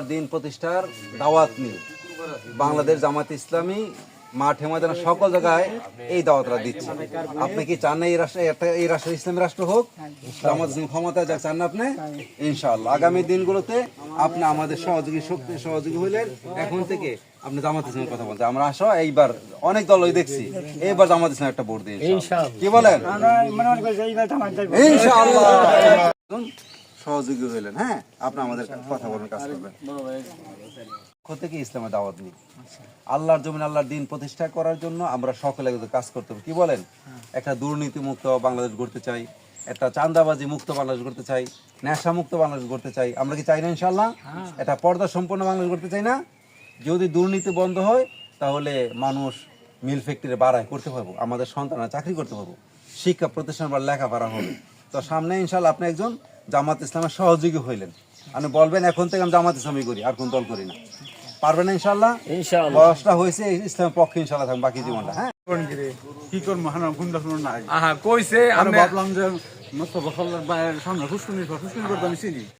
দিন প্রতিষ্ঠার দাওয়াত নিয়ে বাংলাদেশ জামাত ইসলামী মাঠে ময়দানে সকল জায়গায় এই দাওয়াতরা দিচ্ছে। আপনি কি চান না এই রাষ্ট্র ইসলামী রাষ্ট্র হোক, জামাত ইসলামী ক্ষমতায় যাক, চান না আপনি? ইনশাআল্লাহ আগামী দিনগুলোতে আপনি আমাদের সহযোগী হইলেন। এখন থেকে আপনি জামাত ইসলামের কথা বলতে আমরা আসো, এইবার অনেক দলই দেখছি, এইবার জামাত ইসলাম একটা ভোট দিন, কি বলেন? ইনশাআল্লাহ সহযোগী হইলেন। হ্যাঁ, আপনি আমাদের কথা বলবেন, কাজ করবেন। থেকে ইসলামের দাওয়াত নিই, আল্লাহর জমিন আল্লাহর দিন প্রতিষ্ঠা করার জন্য আমরা সকলে কাজ করতে হবে। কি বলেন? একটা দুর্নীতি মুক্ত বাংলাদেশ গড়তে চাই, একটা চাঁদাবাজি মুক্ত বাংলাদেশ গড়তে চাই, নেশা মুক্ত বাংলাদেশ গড়তে চাই। আমরা কি চাই না? ইনশাআল্লাহ একটা পর্দা সম্পন্ন বাংলাদেশ গড়তে চাই না? যদি দুর্নীতি বন্ধ হয় তাহলে মানুষ মিল ফ্যাক্টরি বাড়ায় করতে পারবো, আমাদের সন্তানরা চাকরি করতে পারবো, শিক্ষা প্রতিষ্ঠান বা লেখাপড়া হবে। তো সামনে ইনশাআল্লাহ আপনি একজন জামাত ইসলামের সহযোগী হইলেন, আপনি বলবেন এখন থেকে আমি জামাত ইসলামী করি, আর কোন দল করি না। পারবেন না? ইনশাআল্লাহ বয়সটা হয়েছে ইসলামের পক্ষে, ইনশাআল্লাহ থাকবে বাকি জীবনটা। হ্যাঁ, কি করবো নাই কইছে, আমি ভাবলাম যে সামনে হুসকুনি করতে আমি চিনি।